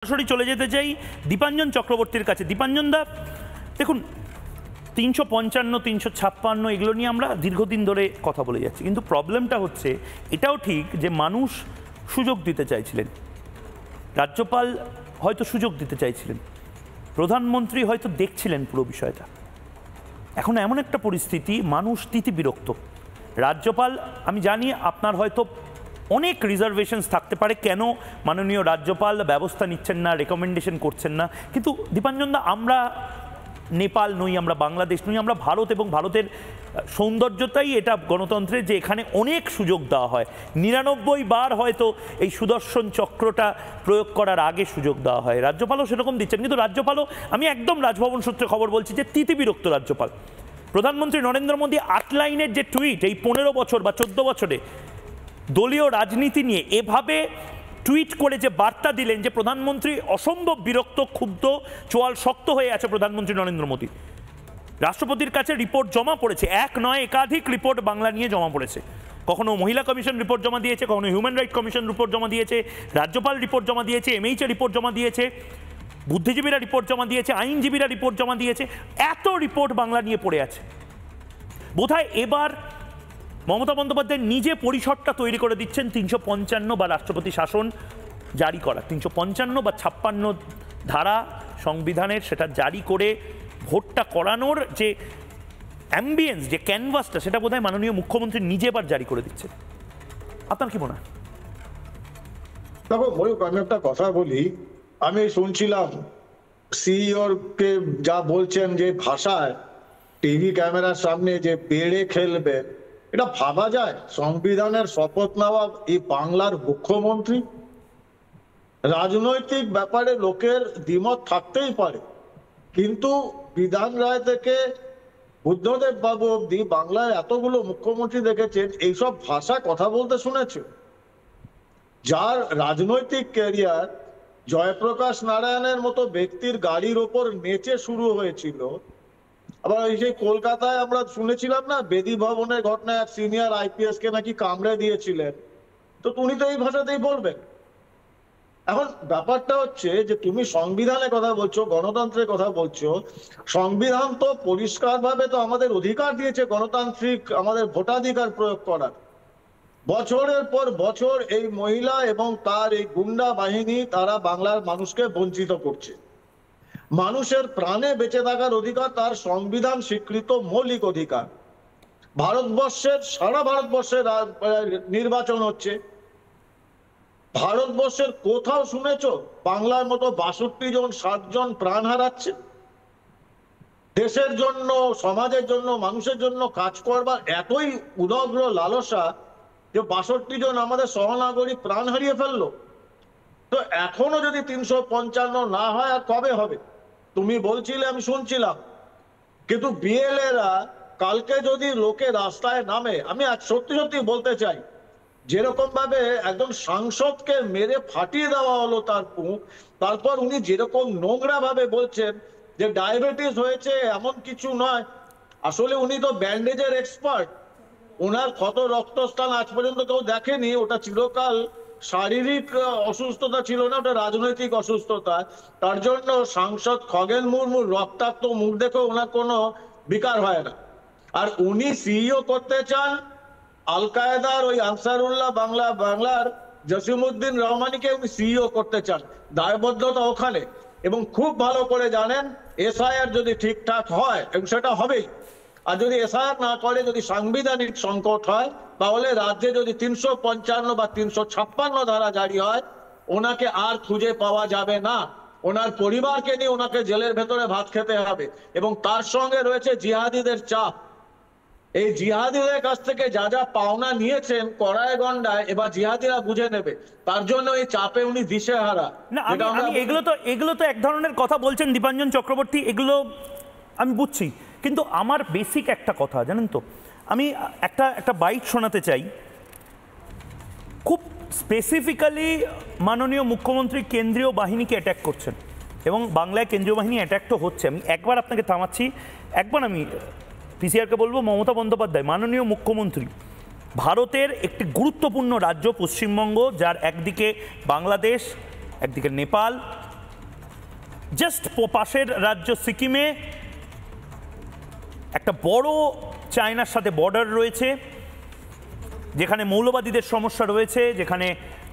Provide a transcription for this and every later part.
সরাসরি চলে যেতে চাই দীপাঞ্জন চক্রবর্তীর কাছে। দীপাঞ্জন দা, দেখুন 355, 356 এগুলো নিয়ে আমরা দীর্ঘদিন ধরে কথা বলে যাচ্ছি, কিন্তু প্রবলেমটা হচ্ছে এটাও ঠিক যে মানুষ সুযোগ দিতে চাইছিলেন, রাজ্যপাল হয়তো সুযোগ দিতে চাইছিলেন, প্রধানমন্ত্রী হয়তো দেখছিলেন পুরো বিষয়টা। এখন এমন একটা পরিস্থিতি, মানুষ তিতিবিরক্ত। রাজ্যপাল, আমি জানি আপনার হয়তো অনেক রিজার্ভেশনস থাকতে পারে কেন মাননীয় রাজ্যপাল ব্যবস্থা নিচ্ছেন না, রেকমেন্ডেশন করছেন না, কিন্তু দীপাঞ্জন দা, আমরা নেপাল নই, আমরা বাংলাদেশ নই, আমরা ভারত, এবং ভারতের সৌন্দর্যতাই এটা গণতন্ত্রের যে এখানে অনেক সুযোগ দেওয়া হয়। 99 বার হয়তো এই সুদর্শন চক্রটা প্রয়োগ করার আগে সুযোগ দেওয়া হয়, রাজ্যপালও সেরকম দিচ্ছেন, কিন্তু রাজ্যপালও, আমি একদম রাজভবন সূত্রে খবর বলছি যে তিতিবিরক্ত রাজ্যপাল। প্রধানমন্ত্রী নরেন্দ্র মোদী 8 লাইনের যে টুইট এই 15 বছর বা 14 বছরে দলীয় রাজনীতি নিয়ে এভাবে টুইট করে যে বার্তা দিলেন যে প্রধানমন্ত্রী অসম্ভব বিরক্ত, ক্ষুব্ধ, চোয়াল শক্ত হয়ে আছে প্রধানমন্ত্রী নরেন্দ্র মোদী। রাষ্ট্রপতির কাছে রিপোর্ট জমা পড়েছে, এক নয় একাধিক রিপোর্ট বাংলা নিয়ে জমা পড়েছে। কখনো মহিলা কমিশন রিপোর্ট জমা দিয়েছে, কখনো হিউম্যান রাইট কমিশন রিপোর্ট জমা দিয়েছে, রাজ্যপাল রিপোর্ট জমা দিয়েছে, এমএইচএ রিপোর্ট জমা দিয়েছে, বুদ্ধিজীবীরা রিপোর্ট জমা দিয়েছে, আইনজীবীরা রিপোর্ট জমা দিয়েছে, এত রিপোর্ট বাংলা নিয়ে পড়ে আছে। বোধহয় এবার মমতা বন্দ্যোপাধ্যায় নিজে পরিসরটা তৈরি করে দিচ্ছেন 355 বা রাষ্ট্রপতি শাসন জারি করা, 355 বা 56 ধারা সংবিধানের, সেটা জারি করে ভোটটা করানোর যে অ্যাম্বিয়েন্স, যে ক্যানভাসটা, সেটা বোধহয় মাননীয় মুখ্যমন্ত্রী নিজে এবার জারি করে দিচ্ছেন। আপনার কি মনে হয়? দেখো ময়ূক, আমি একটা কথা বলি। আমি শুনছিলাম সিইওকে যা বলছেন যে ভাষায় টিভি ক্যামেরার সামনে যে বেড়ে খেলবে, এটা ভাবা যায়? সংবিধানের শপথ নেওয়া এই বাংলার মুখ্যমন্ত্রী। রাজনৈতিক ব্যাপারে লোকের দ্বিমত থাকতেই পারে, কিন্তু বিধান রায় থেকে বুদ্ধদেব বাবু অব্দি বাংলায় এতগুলো মুখ্যমন্ত্রী দেখেছেন, এইসব ভাষা কথা বলতে শুনেছে? যার রাজনৈতিক ক্যারিয়ার জয়প্রকাশ নারায়ণের মতো ব্যক্তির গাড়ির ওপর নেচে শুরু হয়েছিল। আবার এই সেই কলকাতায় আমরা শুনেছিলাম না, বেদি ভবনের ঘটনায় এক সিনিয়র আইপিএস কে নাকি কামড়ে দিয়েছিলেন, তো উনি তো এই ভাষাতেই বলবেন। এখন ব্যাপারটা হচ্ছে যে তুমি সংবিধানের কথা বলছো, গণতন্ত্রের কথা বলছো, সংবিধান তো পরিষ্কারভাবে তো আমাদের অধিকার দিয়েছে গণতান্ত্রিক আমাদের ভোটাধিকার প্রয়োগ করার। বছরের পর বছর এই মহিলা এবং তার এই গুন্ডা বাহিনী তারা বাংলার মানুষকে বঞ্চিত করছে। মানুষের প্রাণে বেঁচে থাকার অধিকার তার সংবিধান স্বীকৃত মৌলিক অধিকার। ভারতবর্ষের, সারা ভারতবর্ষের নির্বাচন হচ্ছে, ভারতবর্ষের কোথাও শুনেছো বাংলার মতো 62 জন 60 জন প্রাণ হারাচ্ছে? দেশের জন্য, সমাজের জন্য, মানুষের জন্য কাজ করবার এতই উদগ্র লালসা যে 62 জন আমাদের সহনাগরিক প্রাণ হারিয়ে ফেললো। তো এখনো যদি 355 না হয়, আর কবে হবে? তুমি বলছিলে, আমি শুনছিলাম, কিন্তু বিএলএরা কালকে যদি লোকে রাস্তায় নামে, আমি আজ সত্যি সত্যি বলতে চাই, যেরকম ভাবে একজন সাংসদকে মেরে ফাটিয়ে দেওয়া হলো তার মুখ, তারপর উনি যেরকম নোংরা ভাবে বলছেন যে ডায়াবেটিস হয়েছে, এমন কিছু নয়। আসলে উনি তো ব্যান্ডেজের এক্সপার্ট। ওনার ক্ষত রক্তস্থান আজ পর্যন্ত কেউ দেখেনি। ওটা চিরকাল শারীরিক অসুস্থতা ছিল না, ওটা রাজনৈতিক অসুস্থতা। তার জন্য সাংসদ খগেন মুর্মুর রক্তাক্ত মুখ দেখে ওনার কোনো বিকার হয় না। আর উনি সিইও করতে চান আল কায়েদার ওই আনসারুল্লাহ বাংলার জসিমউদ্দিন রহমানিকে উনি সিইও করতে চান। দায়বদ্ধতা ওখানে, এবং খুব ভালো করে জানেন এসআইআর যদি ঠিকঠাক হয়, এবং সেটা হবেই, আর যদি এসআইআর না করে, যদি সাংবিধানিক সংকট হয়, তাহলে রাজ্যে যদি 355 বা 356 ধারা জারি হয়, ওনাকে আর খুঁজে পাওয়া যাবে না। ওনার পরিবারকে নিয়ে ওনাকে জেলের ভেতরে ভাত খেতে হবে, এবং তার সঙ্গে রয়েছে জিহাদিদের চাপ। এই জিহাদিদের কাছ থেকে যা যা পাওনা নিয়েছেন কড়ায় গন্ডায়, এবার জিহাদিরা বুঝে নেবে। তার জন্য এই চাপে উনি দিশেহারা। না, এগুলো তো এক ধরনের কথা বলছেন দীপাঞ্জন চক্রবর্তী, এগুলো আমি বুঝছি, কিন্তু আমার বেসিক একটা কথা জানেন তো, আমি একটা বাইট শোনাতে চাই। খুব স্পেসিফিক্যালি মাননীয় মুখ্যমন্ত্রী কেন্দ্রীয় বাহিনীকে অ্যাটাক করছেন, এবং বাংলায় কেন্দ্রীয় বাহিনী অ্যাটাক তো হচ্ছে। আমি একবার আপনাকে থামাচ্ছি, একবার আমি পিসিআরকে বলবো, মমতা বন্দ্যোপাধ্যায় মাননীয় মুখ্যমন্ত্রী, ভারতের একটি গুরুত্বপূর্ণ রাজ্য পশ্চিমবঙ্গ, যার একদিকে বাংলাদেশ, একদিকে নেপাল, জাস্ট পাশের রাজ্য সিকিমে একটা বড় চায়নার সাথে বর্ডার রয়েছে, যেখানে মৌলবাদীদের সমস্যা রয়েছে, যেখানে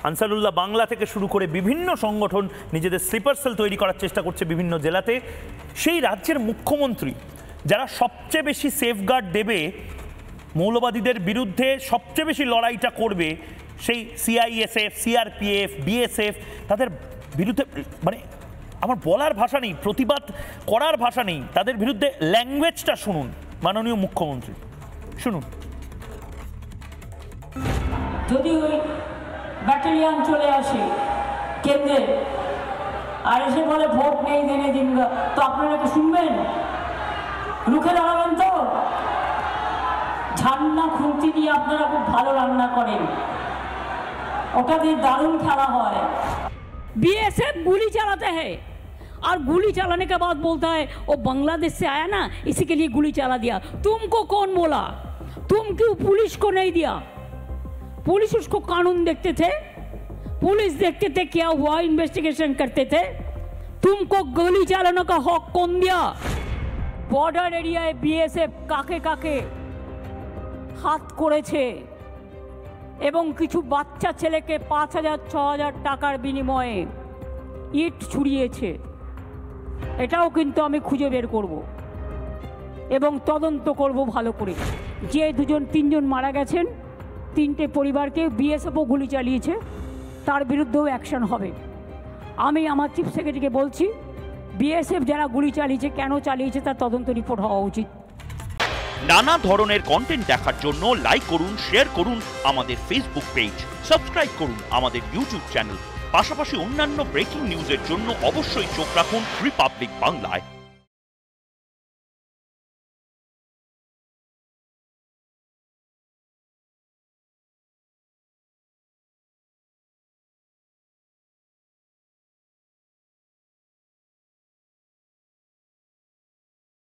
আনসারুল্লাহ বাংলা থেকে শুরু করে বিভিন্ন সংগঠন নিজেদের স্লিপার সেল তৈরি করার চেষ্টা করছে বিভিন্ন জেলাতে। সেই রাজ্যের মুখ্যমন্ত্রী, যারা সবচেয়ে বেশি সেফগার্ড দেবে, মৌলবাদীদের বিরুদ্ধে সবচেয়ে বেশি লড়াইটা করবে, সেই সিআইএসএফ, সিআরপিএফ, বিএসএফ, তাদের বিরুদ্ধে মানে আমার বলার ভাষা নেই, প্রতিবাদ করার ভাষা নেই। তাদের বিরুদ্ধে ল্যাঙ্গুয়েজটা শুনুন মাননীয় মুখ্যমন্ত্রী, শুনুন। যদি ওই ব্যাটালিয়ান চলে আসে কেন্দ্রে আর এসে বলে ভোট নেই দেনে দিন, তো আপনারা কি শুনবেন? রুখে দাঁড়াবেন তো? ঝান্না খুন্তি দিয়ে আপনারা খুব ভালো রান্না করেন, ওটা দিয়ে দারুণ খেলা হয়। बीएसएफ गोली चलाते हैं और गोली चलाने के बाद बोलता है वो बांग्लादेश से आया ना इसी के लिए गोली चला दिया। तुमको कौन बोला? तुम क्यों पुलिस को नहीं दिया? पुलिस उसको कानून देखते थे, पुलिस देखते थे क्या हुआ, इन्वेस्टिगेशन करते थे। तुमको गोली चलाने का हक कौन दिया? बॉर्डर एरिया बीएसएफ काके काके हाथ করেছে এবং কিছু বাচ্চা ছেলেকে 5,000-6,000 টাকার বিনিময়ে ইট ছুড়িয়েছে। এটাও কিন্তু আমি খুঁজে বের করব এবং তদন্ত করব ভালো করে। যে 2-3জন মারা গেছেন, 3টে পরিবারকে বিএসএফও গুলি চালিয়েছে, তার বিরুদ্ধেও অ্যাকশন হবে। আমি আমার চিফ সেক্রেটারিকে বলছি, বিএসএফ যারা গুলি চালিয়েছে, কেন চালিয়েছে তার তদন্ত রিপোর্ট হওয়া উচিত। নানা ধরনের কন্টেন্ট দেখার জন্য লাইক করুন, শেয়ার করুন আমাদের ফেসবুক পেজ, সাবস্ক্রাইব করুন আমাদের ইউটিউব চ্যানেল। পাশাপাশি অন্যান্য ব্রেকিং নিউজের জন্য অবশ্যই চোখ রাখুন রিপাবলিক বাংলায়।